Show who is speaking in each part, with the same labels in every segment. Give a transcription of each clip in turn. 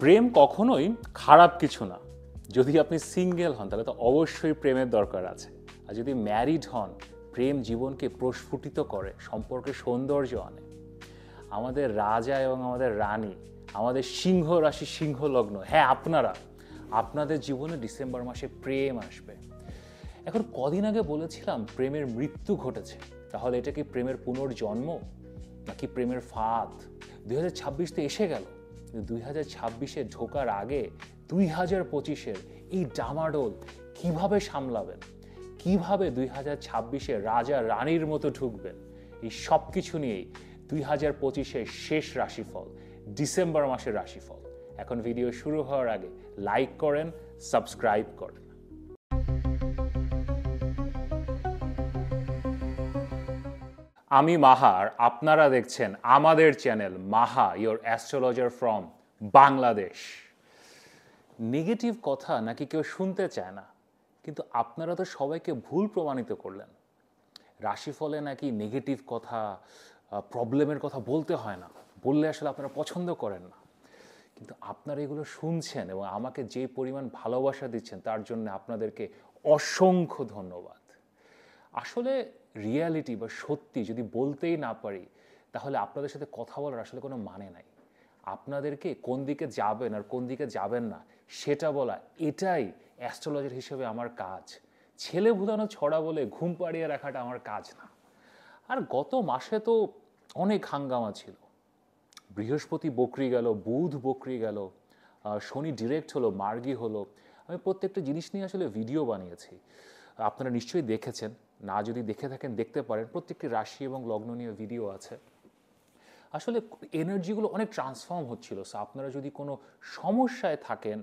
Speaker 1: প্রেম কখনোই খারাপ কিছু না। যদি আপনি সিঙ্গেল হন তাহলে তো অবশ্যই প্রেমের দরকার আছে। আর যদি ম্যারিড হন, প্রেম জীবনকে প্রস্ফুটিত করে, সম্পর্কে সৌন্দর্য আনে। আমাদের রাজা এবং আমাদের রানী, আমাদের সিংহ রাশি সিংহ লগ্ন, হ্যাঁ আপনাদের জীবনে ডিসেম্বর মাসে প্রেম আসবে। এখন কদিন আগে বলেছিলাম প্রেমের মৃত্যু ঘটেছে, তাহলে এটা কি প্রেমের পুনর্জন্ম নাকি প্রেমের ফাঁদ? 2026 তো এসে গেল, 2026-এ ঢোকার আগে 2025-এর এই ডামাডোল কিভাবে সামলাবেন, কিভাবে 2026-এ রাজা রানীর মতো ঢুকবেন, এই সব কিছু নিয়েই 2025-এর শেষ রাশিফল, ডিসেম্বর মাসের রাশিফল। এখন ভিডিও শুরু হওয়ার আগে লাইক করেন, সাবস্ক্রাইব করেন। আমি মাহা আর আপনারা দেখছেন আমাদের channel Maha, your astrologer from Bangladesh. Negative কথা নাকি কেউ শুনতে চায় না, কিন্তু আপনারা তো সবাইকে ভুল প্রমাণিত করলেন। রাশিফলে নাকি নেগেটিভ কথা, প্রবলেমের কথা বলতে হয় না, বললে আসলে আপনারা পছন্দ করেন না। কিন্তু আপনারা এগুলো শুনছেন এবং আমাকে যে পরিমাণ ভালোবাসা দিচ্ছেন তার জন্য আপনাদেরকে অসংখ্য ধন্যবাদ। আসলে রিয়ালিটি বা সত্যি যদি বলতেই না পারি, তাহলে আপনাদের সাথে কথা বলার আসলে কোনো মানে নাই। আপনাদেরকে কোন দিকে যাবেন আর কোন দিকে যাবেন না সেটা বলা, এটাই অ্যাস্ট্রোলজার হিসেবে আমার কাজ। ছেলে ভুলানো ছড়া বলে ঘুম পাড়িয়ে রাখাটা আমার কাজ না। আর গত মাসে তো অনেক হাঙ্গামা ছিল। বৃহস্পতি বকরি গেল, বুধ বকরি গেল, শনি ডিরেক্ট হলো, মার্গী হলো। আমি প্রত্যেকটা জিনিস নিয়ে আসলে ভিডিও বানিয়েছি, আপনারা নিশ্চয়ই দেখেছেন। না যদি দেখে থাকেন দেখতে পারেন, প্রত্যেকটি রাশি এবং লগ্ন নিয়ে ভিডিও আছে। আসলে এনার্জিগুলো অনেক ট্রান্সফর্ম হচ্ছিল। সো আপনারা যদি কোনো সমস্যায় থাকেন,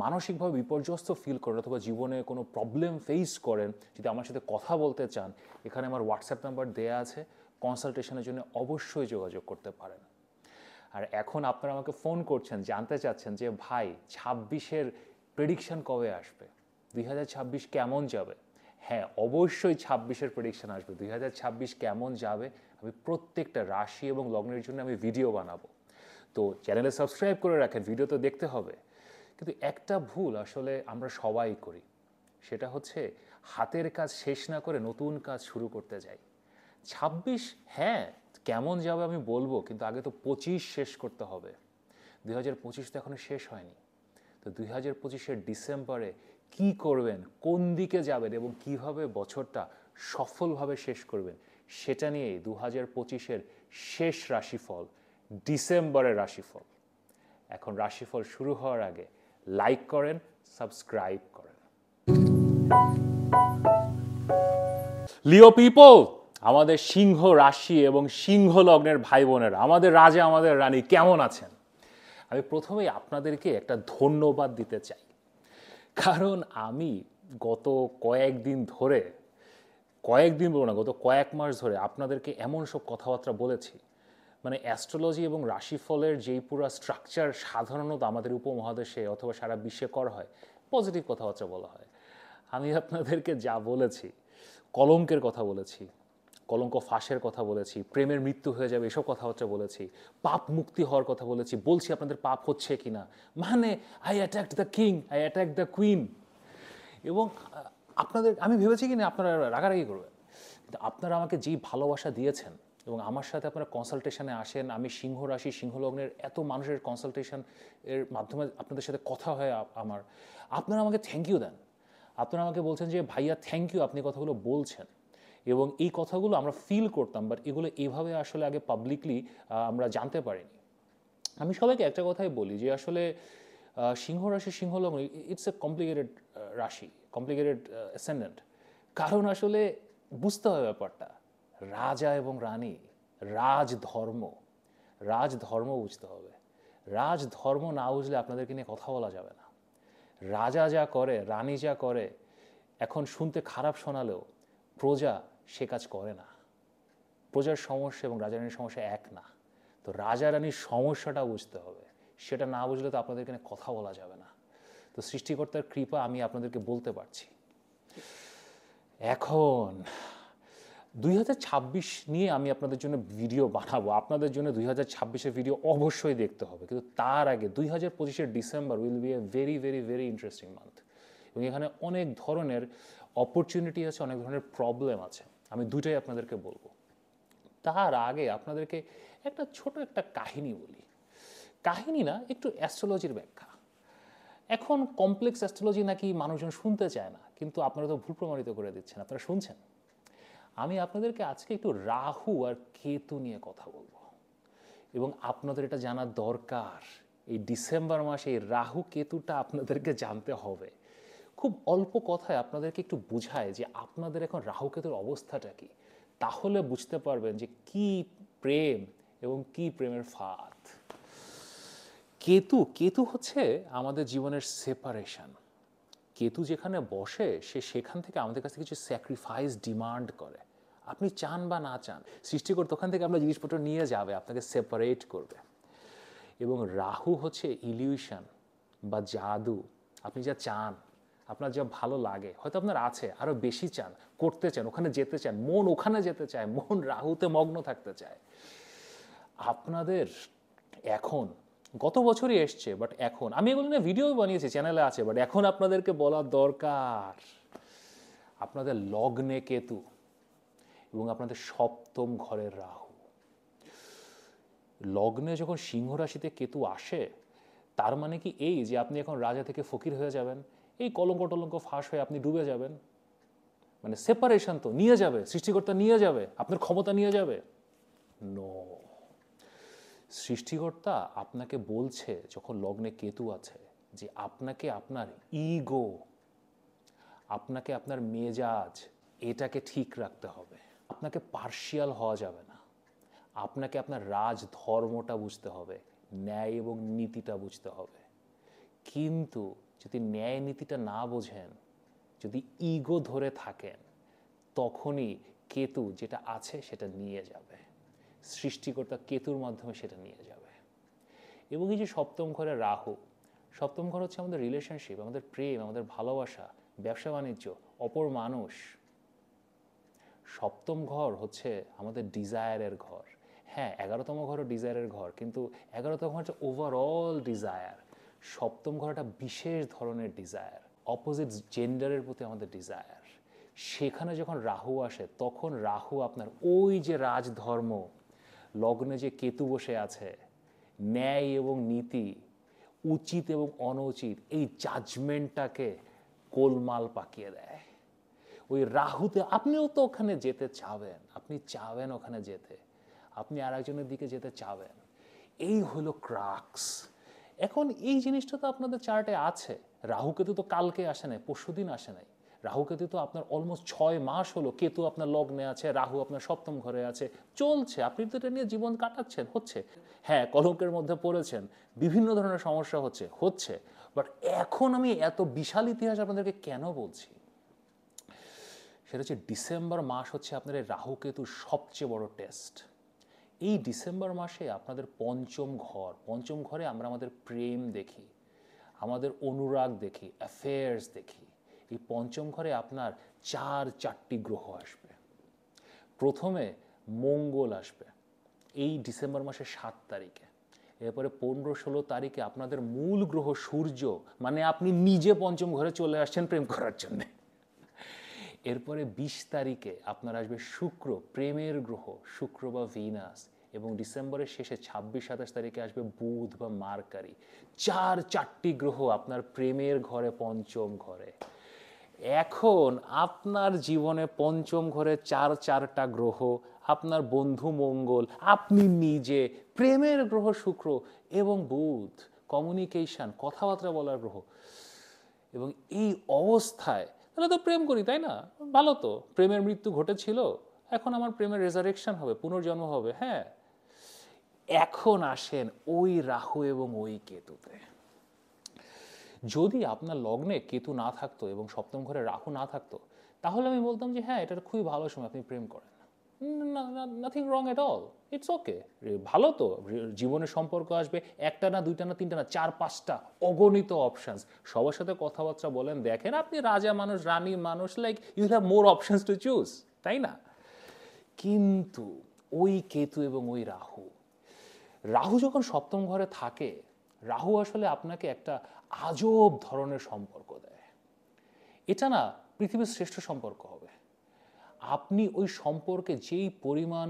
Speaker 1: মানসিকভাবে বিপর্যস্ত ফিল করেন অথবা জীবনে কোনো প্রবলেম ফেস করেন, যদি আমার সাথে কথা বলতে চান, এখানে আমার হোয়াটসঅ্যাপ নাম্বার দেয়া আছে, কনসালটেশনের জন্য অবশ্যই যোগাযোগ করতে পারেন। আর এখন আপনারা আমাকে ফোন করছেন, জানতে চাচ্ছেন যে ভাই 26-এর প্রেডিকশন কবে আসবে, 2026 কেমন যাবে। হ্যাঁ, অবশ্যই 26-এর প্রেডিকশন আসবে। 2026 কেমন যাবে আমি প্রত্যেকটা রাশি এবং লগ্নের জন্য আমি ভিডিও বানাবো। তো চ্যানেলে সাবস্ক্রাইব করে রাখেন, ভিডিও তো দেখতে হবে। কিন্তু একটা ভুল আসলে আমরা সবাই করি, সেটা হচ্ছে হাতের কাজ শেষ না করে নতুন কাজ শুরু করতে যাই। 26 হ্যাঁ কেমন যাবে আমি বলবো, কিন্তু আগে তো 25 শেষ করতে হবে। 2025 তো এখনো শেষ হয়নি। তো 2025-এর ডিসেম্বরে কি করবেন, কোন দিকে যাবেন এবং কিভাবে বছরটা সফলভাবে শেষ করবেন, সেটা নিয়েই 2025-এর শেষ রাশিফল, ডিসেম্বরের রাশিফল। এখন রাশিফল শুরু হওয়ার আগে লাইক করেন, সাবস্ক্রাইব করেন। লিও পিপল, আমাদের সিংহ রাশি এবং সিংহ লগ্নের ভাই বোনেরা, আমাদের রাজা আমাদের রানী কেমন আছেন? আমি প্রথমেই আপনাদেরকে একটা ধন্যবাদ দিতে চাই, কারণ আমি গত কয়েকদিন বলবো না, গত কয়েক মাস ধরে আপনাদেরকে এমন সব কথাবার্তা বলেছি, মানে অ্যাস্ট্রোলজি এবং রাশিফলের যেই পুরো স্ট্রাকচার সাধারণত আমাদের উপমহাদেশে অথবা সারা বিশ্বে করা হয়, পজিটিভ কথাবার্তা বলা হয়। আমি আপনাদেরকে যা বলেছি, কলঙ্কের কথা বলেছি, কলঙ্ক ফাঁসের কথা বলেছি, প্রেমের মৃত্যু হয়ে যাবে এসব কথাবার্তা বলেছি, পাপ মুক্তি হওয়ার কথা বলছি আপনাদের পাপ হচ্ছে কিনা, মানে I attack the king, I attack the queen. এবং আপনাদের আমি ভেবেছি কিনা আপনারা রাগারাগি করবেন, কিন্তু আপনারা আমাকে যেই ভালোবাসা দিয়েছেন এবং আমার সাথে আপনারা কনসালটেশনে আসেন, আমি সিংহ রাশি সিংহ লগ্নের এত মানুষের কনসালটেশন এর মাধ্যমে আপনাদের সাথে কথা হয় আমার, আপনারা আমাকে থ্যাংক ইউ দেন। আপনারা আমাকে বলছেন যে ভাইয়া থ্যাংক ইউ, আপনি কথাগুলো বলছেন। এবং এই কথাগুলো আমরা ফিল করতাম, বাট এগুলো এভাবে আসলে আগে পাবলিকলি আমরা জানতে পারিনি। আমি সবাইকে একটা কথাই বলি যে আসলে সিংহ রাশি সিংহ লগ্ন ইটস এ কমপ্লিকেটেড রাশি, কমপ্লিকেটেড অ্যাসেন্ডেন্ট। কারণ আসলে বুঝতে হবে ব্যাপারটা, রাজা এবং রানী, রাজধর্ম বুঝতে হবে। রাজধর্ম না বুঝলে আপনাদেরকে নিয়ে কথা বলা যাবে না। রাজা যা করে, রানী যা করে, এখন শুনতে খারাপ শোনালেও প্রজা সে কাজ করে না। প্রজার সমস্যা এবং রাজা রানীর সমস্যা এক না। তো রাজা রানীর সমস্যাটা বুঝতে হবে, সেটা না বুঝলে তো আপনাদেরকে নিয়ে কথা বলা যাবে না। তো সৃষ্টিকর্তার কৃপা আমি আপনাদেরকে বলতে পারছি। এখন 2026 নিয়ে আমি আপনাদের জন্য ভিডিও বানাবো, আপনাদের জন্য 2026-এর ভিডিও অবশ্যই দেখতে হবে, কিন্তু তার আগে 2025-এর December will be a very very very interesting month, এবং এখানে অনেক ধরনের অপরচুনিটি আছে, অনেক ধরনের প্রবলেম আছে। আমি দুটোই আপনাদেরকে বলবো। তার আগে আপনাদেরকে ছোট একটা কাহিনী বলি। কাহিনী না, একটু অ্যাস্ট্রোলজির ব্যাখ্যা। এখন কমপ্লেক্স অ্যাস্ট্রোলজি নাকি মানুষজন শুনতে চায় না, কিন্তু আপনারা তো ভুল প্রমাণিত করে দিচ্ছেন, আপনারা শুনছেন। আমি আপনাদেরকে আজকে একটু রাহু আর কেতু নিয়ে কথা বলবো, এবং আপনাদের এটা জানার দরকার। এই ডিসেম্বর মাসে এই রাহু কেতুটা আপনাদেরকে জানতে হবে। খুব অল্প কথায় আপনাদেরকে একটু বুঝায় যে আপনাদের এখন রাহু কেতুর অবস্থাটা কি, তাহলে বুঝতে পারবেন যে কি প্রেম এবং কি প্রেমের ফাঁদ। কেতু কেতু হচ্ছে আমাদের জীবনের সেপারেশন। কেতু যেখানে বসে সেখান থেকে আমাদের কাছে কিছু স্যাক্রিফাইস ডিমান্ড করে। আপনি চান বা না চান, সৃষ্টিকর্তা ওখান থেকে আমরা জিনিসপত্র নিয়ে যাবে, আপনাকে সেপারেট করবে। এবং রাহু হচ্ছে ইলিউশন বা জাদু। আপনি যা চান, আপনার যা ভালো লাগে, হয়তো আপনার আছে, আরও বেশি চান, করতে চান, ওখানে যেতে চান, মন ওখানে যেতে চায়, মন রাহুতে মগ্ন থাকতে চায়। আপনাদের এখন গত বছরই এসছে, বাট এখন আমি এগুলো নিয়ে ভিডিও বানিয়েছি, চ্যানেলে আছে, বাট এখন আপনাদেরকে বলার দরকার। আপনাদের লগ্নে কেতু এবং আপনাদের সপ্তম ঘরের রাহু। লগ্নে যখন সিংহ রাশিতে কেতু আসে, তার মানে কি এই যে আপনি এখন রাজা থেকে ফকির হয়ে যাবেন, এই কলঙ্ক টলঙ্ক ফাঁস হয়ে আপনি ডুবে যাবেন? মানে সেপারেশন তো নিয়ে যাবে, সৃষ্টিকর্তা নিয়ে যাবে, আপনার ক্ষমতা নিয়ে যাবে? নো। সৃষ্টিকর্তা আপনাকে বলছে যখন লগ্নে কেতু আছে যে আপনাকে আপনার ইগো, আপনাকে আপনার মেজাজ, এটাকে ঠিক রাখতে হবে। আপনাকে পার্শিয়াল হওয়া যাবে না। আপনাকে আপনার রাজ ধর্মটা বুঝতে হবে, ন্যায় এবং নীতিটা বুঝতে হবে। কিন্তু যদি ন্যায় নীতিটা না বোঝেন, যদি ইগো ধরে থাকেন, তখনই কেতু যেটা আছে সেটা নিয়ে যাবে। সৃষ্টিকর্তা কেতুর মাধ্যমে সেটা নিয়ে যাবে। এবং এই যে সপ্তম ঘরে রাহু, সপ্তম ঘর হচ্ছে আমাদের রিলেশনশিপ, আমাদের প্রেম, আমাদের ভালোবাসা, ব্যবসা বাণিজ্য, অপর মানুষ। সপ্তম ঘর হচ্ছে আমাদের ডিজায়ারের ঘর। হ্যাঁ, 11তম ঘরও ডিজায়ারের ঘর, কিন্তু 11তম ঘর হচ্ছে ওভারঅল ডিজায়ার। সপ্তম ঘর একটা বিশেষ ধরনের ডিজায়ার, অপোজিট জেন্ডারের প্রতি আমাদের ডিজায়ার। সেখানে যখন রাহু আসে, তখন রাহু আপনার ওই যে রাজধর্ম, লগ্নে যে কেতু বসে আছে, ন্যায় এবং নীতি, উচিত এবং অনুচিত, এই জাজমেন্টটাকে গোলমাল পাকিয়ে দেয়। ওই রাহুতে আপনিও তো ওখানে যেতে চাবেন, আপনি চাবেন ওখানে যেতে, আপনি আর একজনের দিকে যেতে চাবেন। এই হলো ক্রাক্স। এখন এই জিনিসটা তো আপনাদের চার্টে আছে। রাহুকেতু তো কালকে আসে নাই, পরশুদিন আসে নাই। রাহুকেতু তো আপনার অলমোস্ট 6 মাস হলো কেতু আপনার লগ্নে আছে, রাহু আপনার সপ্তম ঘরে আছে, চলছে। আপনি তো এটা নিয়ে জীবন কাটাচ্ছেন, হচ্ছে। হ্যাঁ, কলঙ্কের মধ্যে পড়েছেন, বিভিন্ন ধরনের সমস্যা হচ্ছে। বাট এখন আমি এত বিশাল ইতিহাস আপনাদেরকে কেন বলছি, সেটা হচ্ছে ডিসেম্বর মাস হচ্ছে আপনাদের রাহু কেতুর সবচেয়ে বড় টেস্ট। এই ডিসেম্বর মাসে আপনাদের পঞ্চম ঘরে আমরা আমাদের প্রেম দেখি, আমাদের অনুরাগ দেখি, অ্যাফেয়ার্স দেখি। এই পঞ্চম ঘরে আপনার চারটি গ্রহ আসবে। প্রথমে মঙ্গল আসবে এই ডিসেম্বর মাসের 7 তারিখে। এরপরে 15-16 তারিখে আপনাদের মূল গ্রহ সূর্য, মানে আপনি নিজে পঞ্চম ঘরে চলে আসছেন প্রেম করার জন্যে। এরপরে 20 তারিখে আপনার আসবে শুক্র, প্রেমের গ্রহ, শুক্র বা ভিনাস। এবং ডিসেম্বরের শেষে 26-27 তারিখে আসবে বুধ বা মার্কারি। চারটি গ্রহ আপনার প্রেমের ঘরে, পঞ্চম ঘরে। এখন আপনার জীবনে পঞ্চম ঘরে চারটা গ্রহ, আপনার বন্ধু মঙ্গল, আপনি নিজে, প্রেমের গ্রহ শুক্র এবং বুধ, কমিউনিকেশন, কথাবার্তা বলার গ্রহ। এবং এই অবস্থায় তাহলে তো প্রেম করি, তাই না? ভালো তো, প্রেমের মৃত্যু ঘটেছিল, এখন আমার প্রেমের রেজারেকশন হবে, পুনর্জন্ম হবে। হ্যাঁ, এখন আসেন ওই রাহু এবং ওই কেতুতে। যদি আপনার লগ্নে কেতু না থাকতো এবং সপ্তম ঘরে রাহু না থাকতো, তাহলে আমি বলতাম যে হ্যাঁ, এটা খুবই ভালো সময়, আপনি প্রেম করেন, nothing wrong at all, it's okay, ভালো তো। জীবনে সম্পর্ক আসবে, একটা না, দুইটা না, তিনটা না, 4-5টা অগণিত অপশনস। সবার সাথে কথাবার্তা বলেন, দেখেন আপনি রাজা মানুষ, রানী মানুষ, like you have more options to choose, তাই না? কিন্তু ওই কেতু এবং ওই রাহু, রাহু যখন সপ্তম ঘরে থাকে, রাহু আসলে আপনাকে একটা আজব ধরনের সম্পর্ক দেয়। এটা না পৃথিবীর শ্রেষ্ঠ সম্পর্ক হবে। আপনি ওই সম্পর্কে যেই পরিমাণ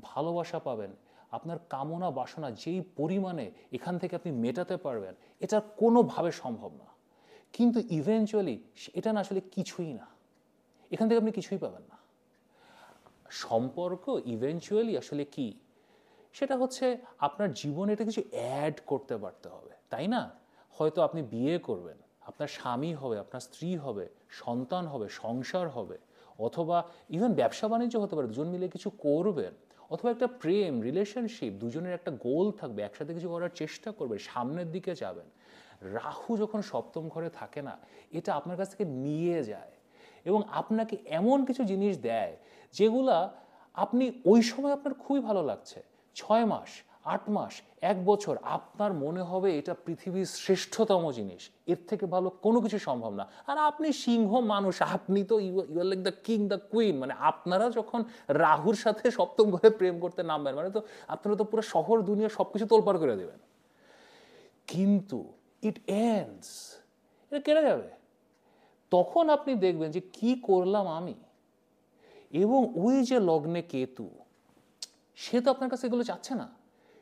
Speaker 1: ভালোবাসা পাবেন, আপনার কামনা বাসনা যেই পরিমাণে এখান থেকে আপনি মেটাতে পারবেন, এটা কোনোভাবে সম্ভব না। কিন্তু ইভেনচুয়ালি এটা না আসলে কিছুই না, এখান থেকে আপনি কিছুই পাবেন না। সম্পর্ক ইভেনচুয়ালি আসলে কি, সেটা হচ্ছে আপনার জীবনে এটা কিছু অ্যাড করতে পারতে হবে, তাই না? হয়তো আপনি বিয়ে করবেন, আপনার স্বামী হবে, আপনার স্ত্রী হবে, সন্তান হবে, সংসার হবে, অথবা ইভেন ব্যবসা বাণিজ্য হতে পারে, দুজন মিলে কিছু করবেন, অথবা একটা প্রেম রিলেশনশিপ, দুজনের একটা গোল থাকবে, একসাথে কিছু করার চেষ্টা করবে, সামনের দিকে যাবেন। রাহু যখন সপ্তম ঘরে থাকে না, এটা আপনার কাছ থেকে নিয়ে যায় এবং আপনাকে এমন কিছু জিনিস দেয় যেগুলা আপনি ওই সময় আপনার খুবই ভালো লাগছে, 6 মাস, 8 মাস, 1 বছর আপনার মনে হবে এটা পৃথিবীর শ্রেষ্ঠতম জিনিস, এর থেকে ভালো কোনো কিছু সম্ভব না। আর আপনি সিংহ মানুষ, আপনি তো you are like the king, the queen. মানে আপনারা যখন রাহুর সাথে সপ্তম ঘরে প্রেম করতে নামবেন, মানে তো আপনারা তো পুরো শহর দুনিয়া সবকিছু তোলপাড় করে দেবেন। কিন্তু ইট এন্ডস, এটা কেটে যাবে। তখন আপনি দেখবেন যে কি করলাম আমি। এবং ওই যে লগ্নে কেতু, সে তো আপনার কাছে এগুলো চাচ্ছে না।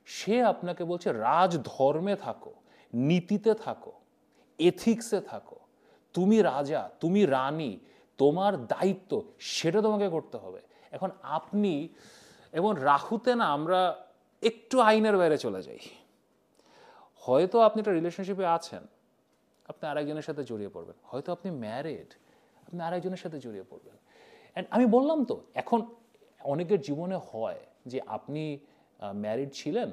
Speaker 1: সে আপনাকে বলছে রাজধর্মে থাকো, নীতিতে থাকো, এথিক্সে থাকো, তুমি রাজা, তুমি রানী, তোমার দায়িত্ব সেটা তোমাকে করতে হবে। এখন আপনি এবং রাহুতে না আমরা একটু আইনের বাইরে চলে যাই। হয়তো আপনি একটা রিলেশনশিপে আছেন, আপনি আরেকজনের সাথে জড়িয়ে পড়বেন। হয়তো আপনি ম্যারিড, আপনি আরেকজনের সাথে জড়িয়ে পড়বেন। অ্যান্ড আমি বললাম তো, এখন অনেকের জীবনে হয় যে আপনি ম্যারিড ছিলেন,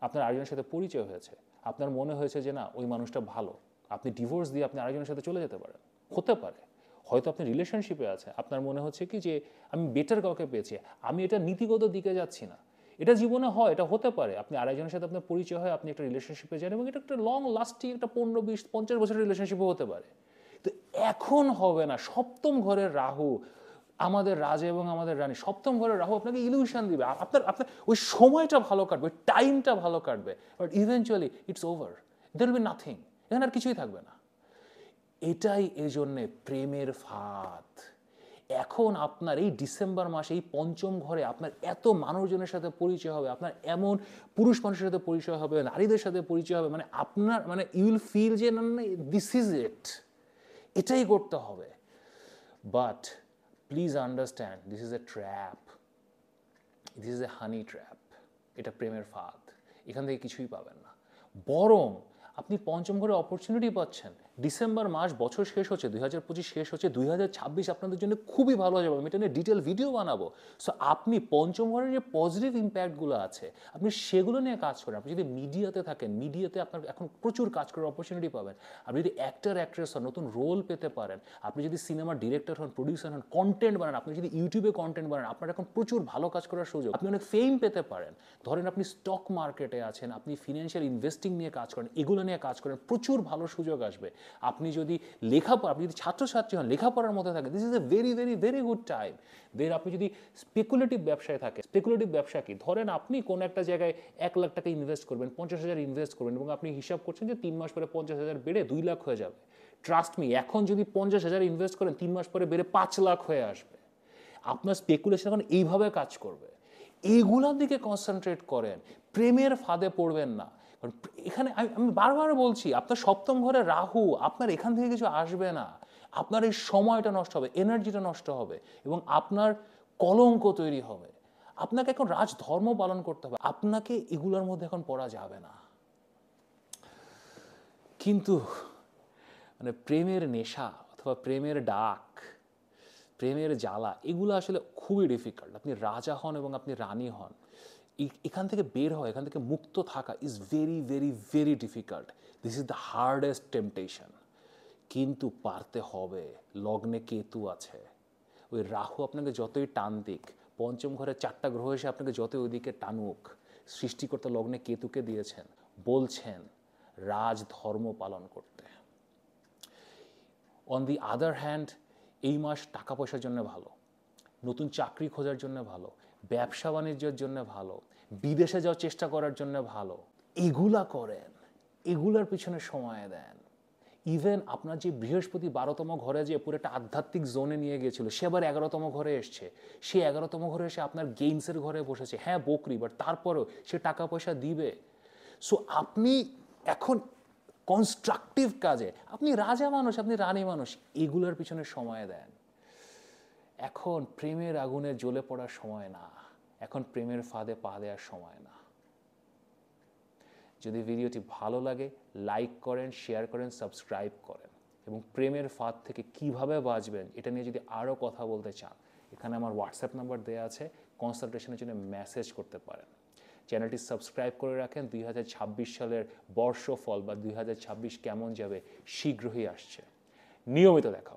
Speaker 1: আপনার আরেকজনের সাথে পরিচয় হয়েছে, আপনার মনে হয়েছে যে না ওই মানুষটা ভালো, আপনি ডিভোর্স দিয়ে আপনি আরেকজনের সাথে চলে যেতে পারেন। হতে পারে। হয়তো আপনি রিলেশনশিপে আছে, আপনার মনে হচ্ছে কি যে আমি বেটার কাউকে পেয়েছি, আমি এটা নীতিগত দিকে যাচ্ছি না। এটা জীবনে হয়, এটা হতে পারে। আপনি আরেকজনের সাথে আপনার পরিচয় হয়, আপনি একটা রিলেশনশিপে যান এবং এটা একটা লং লাস্টিং, একটা 15, 20, 50 বছরের রিলেশনশিপও হতে পারে। তো এখন হবে না। সপ্তম ঘরের রাহু, আমাদের রাজা এবং আমাদের রানী, সপ্তম ঘরের রাহু আপনাকে ইলিউশন দিবে, আপনার আপনার ওই সময়টা ভালো কাটবে, ওই টাইমটা ভালো কাটবে, but eventually it's over, there will be nothing, এখানে আর কিছুই থাকবে না। এটাই এজন্যে প্রেমের ফাঁদ। এখন আপনার এই ডিসেম্বর মাসে এই পঞ্চম ঘরে আপনার এত মানুষজনের সাথে পরিচয় হবে, আপনার এমন পুরুষ মানুষের সাথে পরিচয় হবে, নারীদের সাথে পরিচয় হবে, মানে আপনার মানে ইউ উইল ফিল যে না না দিস ইজ ইট, এটাই করতে হবে। But please understand, this is A trap, this is A honey trap. এটা প্রেমের ফাঁদ, এখান থেকে কিছুই পাবেন না। বরং আপনি পঞ্চম ঘরে অপরচুনিটি পাচ্ছেন। ডিসেম্বর মাস, বছর শেষ হচ্ছে, 2025 শেষ হচ্ছে, 2026 আপনাদের জন্য খুবই ভালো হয়ে যাবে। আমি এটা নিয়ে ডিটেল ভিডিও বানাবো। সো আপনি পঞ্চম ঘরের যে পজিটিভ ইম্প্যাক্টগুলো আছে, আপনি সেগুলো নিয়ে কাজ করেন। আপনি যদি মিডিয়াতে থাকেন, মিডিয়াতে আপনার এখন প্রচুর কাজ করার অপরচুনিটি পাবেন। আপনি যদি অ্যাক্টর অ্যাক্ট্রেস হন, নতুন রোল পেতে পারেন। আপনি যদি সিনেমার ডিরেক্টর হন, প্রডিউসার হন, কন্টেন্ট বানান, আপনি যদি ইউটিউবে কন্টেন্ট বানান, আপনার এখন প্রচুর ভালো কাজ করার সুযোগ। আপনি অনেক ফেম পেতে পারেন। ধরেন আপনি স্টক মার্কেটে আছেন, আপনি ফিনান্সিয়াল ইনভেস্টিং নিয়ে কাজ করেন, এগুলো নিয়ে কাজ করেন, প্রচুর ভালো সুযোগ আসবে। আপনি যদি লেখাপড়া, আপনি যদি ছাত্রছাত্রী হন, লেখাপড়ার মধ্যে থাকেন, this is a very very very good time. Then আপনি যদি স্পেকুলেটিভ ব্যবসায় থাকেন, স্পেকুলেটিভ ব্যবসা কি, ধরেন আপনি কোনো একটা জায়গায় 1 লাখ টাকা ইনভেস্ট করবেন, 50,000 ইনভেস্ট করবেন এবং আপনি হিসাব করছেন যে 3 মাস পরে 50,000 বেড়ে 2 লাখ হয়ে যাবে। ট্রাস্ট মি, এখন যদি 50,000 ইনভেস্ট করেন, 3 মাস পরে বেড়ে 5 লাখ হয়ে আসবে। আপনার স্পেকুলেশন এখন এইভাবে কাজ করবে। এইগুলোর দিকে কনসেন্ট্রেট করেন, প্রেমের ফাঁদে পড়বেন না। এখানে আমি বারবার বলছি, আপনার সপ্তম ঘরে রাহু, আপনার এখান থেকে কিছু আসবে না। আপনার এই সময়টা নষ্ট হবে, এনার্জিটা নষ্ট হবে এবং আপনার কলঙ্ক তৈরি হবে। আপনাকে এখন রাজধর্ম পালন করতে হবে, আপনাকে এগুলোর মধ্যে এখন পড়া যাবে না। কিন্তু মানে প্রেমের নেশা অথবা প্রেমের ডাক, প্রেমের জ্বালা, এগুলো আসলে খুবই ডিফিকাল্ট। আপনি রাজা হন এবং আপনি রানী হন, এখান থেকে বের হয়, এখান থেকে মুক্ত থাকা is very very very difficult. This is the hardest temptation. কিন্তু পারতে হবে। লগ্নে কেতু আছে, ওই রাহু আপনাকে যতই টান দিক, পঞ্চম ঘরে 4টা গ্রহ এসে আপনাকে যতই ওইদিকে টানুক, সৃষ্টিকর্তা লগ্নে কেতুকে দিয়েছেন, বলছেন রাজধর্ম পালন করতে। অন দি আদার হ্যান্ড, এই মাস টাকা পয়সার জন্য ভালো, নতুন চাকরি খোঁজার জন্য ভালো, ব্যবসা বাণিজ্যের জন্য ভালো, বিদেশে যাওয়ার চেষ্টা করার জন্য ভালো, এগুলা করেন, এগুলার পিছনে সময় দেন। ইভেন আপনার যে বৃহস্পতি 12তম ঘরে যে পুরো একটা আধ্যাত্মিক জোনে নিয়ে গিয়েছিল, সে আবার 11তম ঘরে এসছে। সে 11তম ঘরে এসে আপনার গেমসের ঘরে বসেছে। হ্যাঁ বকরি, বাট তারপরেও সে টাকা পয়সা দিবে। সো আপনি এখন কনস্ট্রাকটিভ কাজে, আপনি রাজা মানুষ, আপনি রানী মানুষ, এগুলোর পিছনে সময় দেন। এখন প্রেমের আগুনে জ্বলে পড়ার সময় না, এখন প্রেমের ফাঁদে পা দেওয়ার সময় না। যদি ভিডিওটি ভালো লাগে লাইক করেন, শেয়ার করেন, সাবস্ক্রাইব করেন, এবং প্রেমের ফাঁদ থেকে কিভাবে বাঁচবেন এটা নিয়ে যদি আরও কথা বলতে চান, এখানে আমার হোয়াটসঅ্যাপ নাম্বার দেওয়া আছে, কনসালটেশনের জন্য মেসেজ করতে পারেন। চ্যানেলটি সাবস্ক্রাইব করে রাখেন। 2026 সালের বর্ষফল বা 2026 কেমন যাবে শীঘ্রই আসছে। নিয়মিত দেখা।